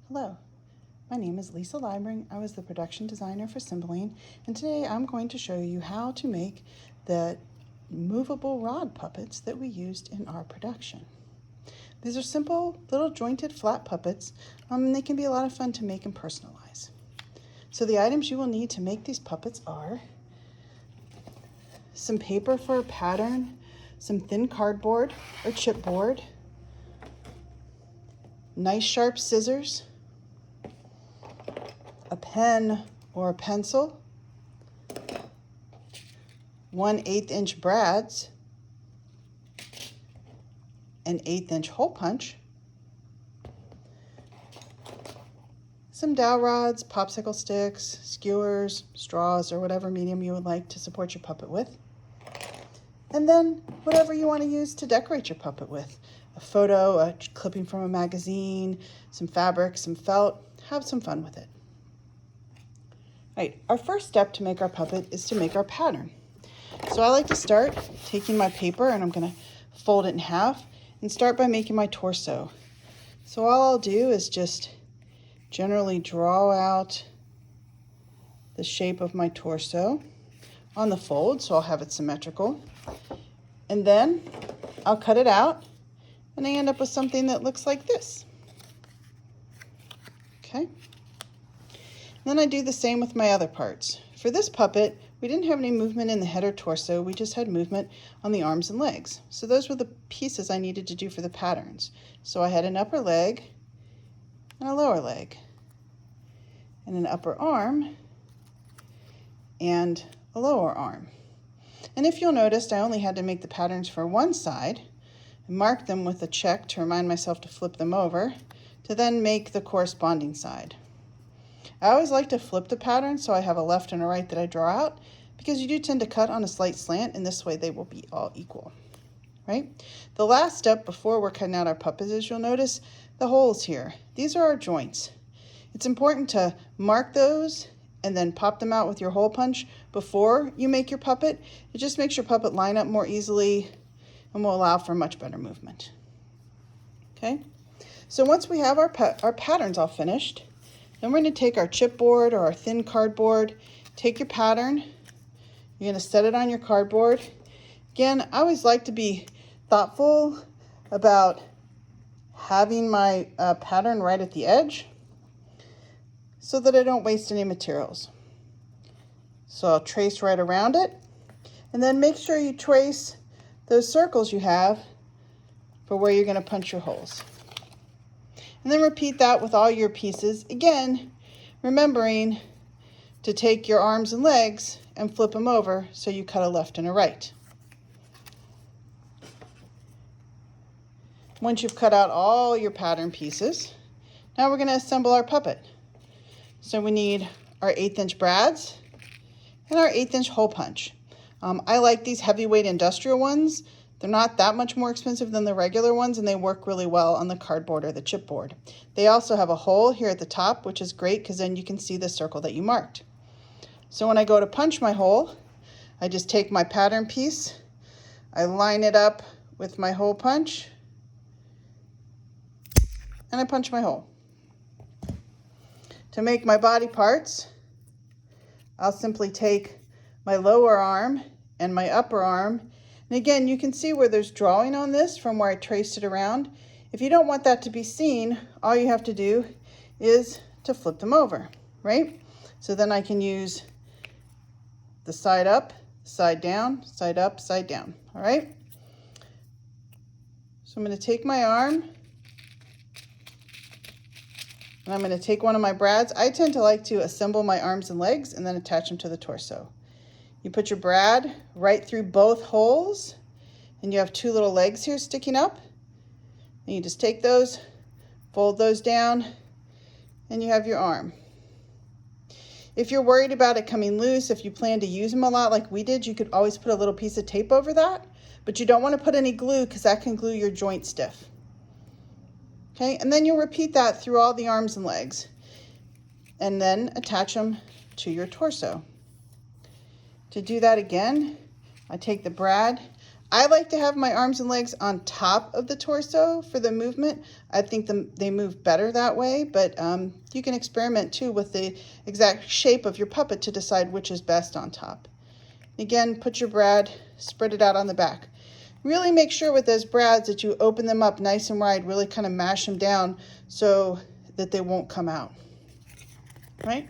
Hello, my name is Lisa Leibering. I was the production designer for Cymbeline, and today I'm going to show you how to make the movable rod puppets that we used in our production. These are simple little jointed flat puppets, and they can be a lot of fun to make and personalize. So the items you will need to make these puppets are some paper for a pattern, some thin cardboard or chipboard, nice sharp scissors, a pen or a pencil, 1/8 inch brads, an 1/8 inch hole punch, some dowel rods, popsicle sticks, skewers, straws, or whatever medium you would like to support your puppet with. And then whatever you want to use to decorate your puppet with. A photo, a clipping from a magazine, some fabric, some felt. Have some fun with it. All right, our first step to make our puppet is to make our pattern. So I like to start taking my paper and I'm going to fold it in half and start by making my torso. So all I'll do is just generally draw out the shape of my torso on the fold, so I'll have it symmetrical. And then I'll cut it out and I end up with something that looks like this. Okay. Then I do the same with my other parts. For this puppet, we didn't have any movement in the head or torso, we just had movement on the arms and legs. So those were the pieces I needed to do for the patterns. So I had an upper leg and a lower leg, and an upper arm and a lower arm. And if you'll notice, I only had to make the patterns for one side and mark them with a check to remind myself to flip them over, to then make the corresponding side. I always like to flip the pattern so I have a left and a right that I draw out, because you do tend to cut on a slight slant, and this way they will be all equal, right? The last step before we're cutting out our puppets is, you'll notice the holes here. These are our joints. It's important to mark those and then pop them out with your hole punch before you make your puppet. It just makes your puppet line up more easily and will allow for much better movement. Okay, so once we have our patterns all finished, then we're going to take our chipboard or our thin cardboard, take your pattern, you're going to set it on your cardboard. Again, I always like to be thoughtful about having my pattern right at the edge so that I don't waste any materials. So I'll trace right around it, and then make sure you trace those circles you have for where you're going to punch your holes. And then repeat that with all your pieces. Again, remembering to take your arms and legs and flip them over so you cut a left and a right. Once you've cut out all your pattern pieces, now we're going to assemble our puppet. So we need our 1/8 inch brads and our 1/8 inch hole punch. I like these heavyweight industrial ones. They're not that much more expensive than the regular ones, and they work really well on the cardboard or the chipboard. They also have a hole here at the top, which is great because then you can see the circle that you marked. So when I go to punch my hole, I just take my pattern piece, I line it up with my hole punch, and I punch my hole. To make my body parts, I'll simply take my lower arm and my upper arm. And again, you can see where there's drawing on this from where I traced it around. If you don't want that to be seen, all you have to do is to flip them over, right? So then I can use the side up, side down, side up, side down, all right? So I'm going to take my arm, and I'm going to take one of my brads. I tend to like to assemble my arms and legs and then attach them to the torso. You put your brad right through both holes, and you have two little legs here sticking up. And you just take those, fold those down, and you have your arm. If you're worried about it coming loose, if you plan to use them a lot like we did, you could always put a little piece of tape over that, but you don't want to put any glue because that can glue your joint stiff. Okay, and then you'll repeat that through all the arms and legs, and then attach them to your torso. To do that again, I take the brad, I like to have my arms and legs on top of the torso for the movement. I think they move better that way, but you can experiment too with the exact shape of your puppet to decide which is best on top. Again, put your brad, spread it out on the back. Really make sure with those brads that you open them up nice and wide, really kind of mash them down so that they won't come out, right?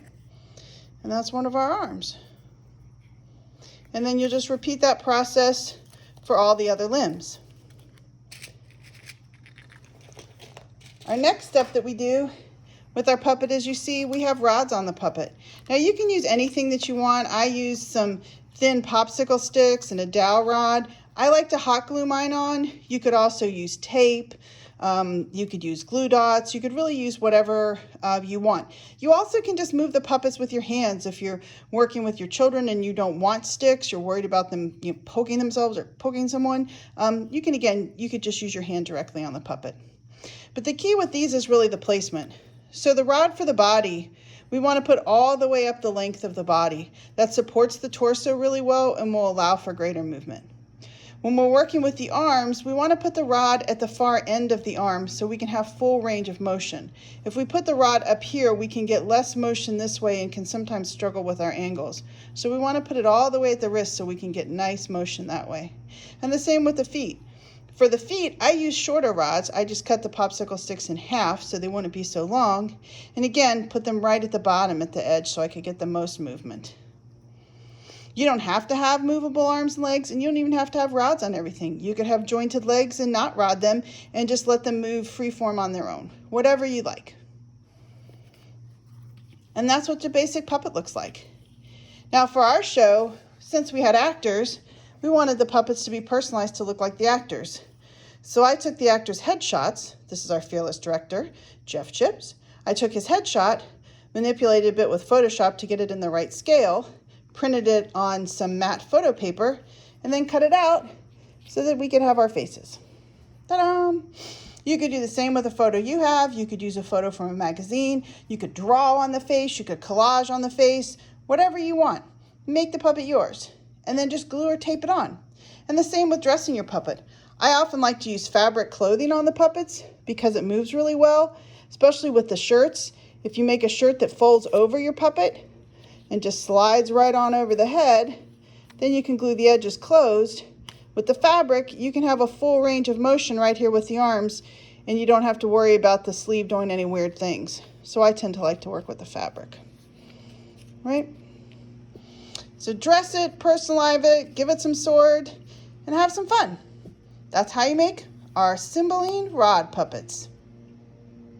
And that's one of our arms. And then you'll just repeat that process for all the other limbs. Our next step that we do with our puppet is, you see, we have rods on the puppet. Now you can use anything that you want. I use some thin popsicle sticks and a dowel rod. I like to hot glue mine on. You could also use tape. You could use glue dots. You could really use whatever you want. You also can just move the puppets with your hands. If you're working with your children and you don't want sticks, you're worried about them poking themselves or poking someone, you could just use your hand directly on the puppet. But the key with these is really the placement. So the rod for the body, we want to put all the way up the length of the body. That supports the torso really well and will allow for greater movement. When we're working with the arms, we want to put the rod at the far end of the arm so we can have full range of motion. If we put the rod up here, we can get less motion this way and can sometimes struggle with our angles. So we want to put it all the way at the wrist so we can get nice motion that way. And the same with the feet. For the feet, I use shorter rods. I just cut the popsicle sticks in half so they wouldn't be so long. And again, put them right at the bottom at the edge so I could get the most movement. You don't have to have movable arms and legs, and you don't even have to have rods on everything. You could have jointed legs and not rod them and just let them move freeform on their own, whatever you like. And that's what the basic puppet looks like. Now for our show, since we had actors, we wanted the puppets to be personalized to look like the actors. So I took the actors' headshots. This is our fearless director, Jeff Chips. I took his headshot, manipulated a bit with Photoshop to get it in the right scale, printed it on some matte photo paper, and then cut it out so that we could have our faces. Ta-da! You could do the same with a photo you have. You could use a photo from a magazine. You could draw on the face. You could collage on the face. Whatever you want. Make the puppet yours. And then just glue or tape it on. And the same with dressing your puppet. I often like to use fabric clothing on the puppets because it moves really well, especially with the shirts. If you make a shirt that folds over your puppet and just slides right on over the head, then you can glue the edges closed. With the fabric, you can have a full range of motion right here with the arms, and you don't have to worry about the sleeve doing any weird things. So I tend to like to work with the fabric, right? So dress it, personalize it, give it some sword, and have some fun. That's how you make our Cymbeline rod puppets.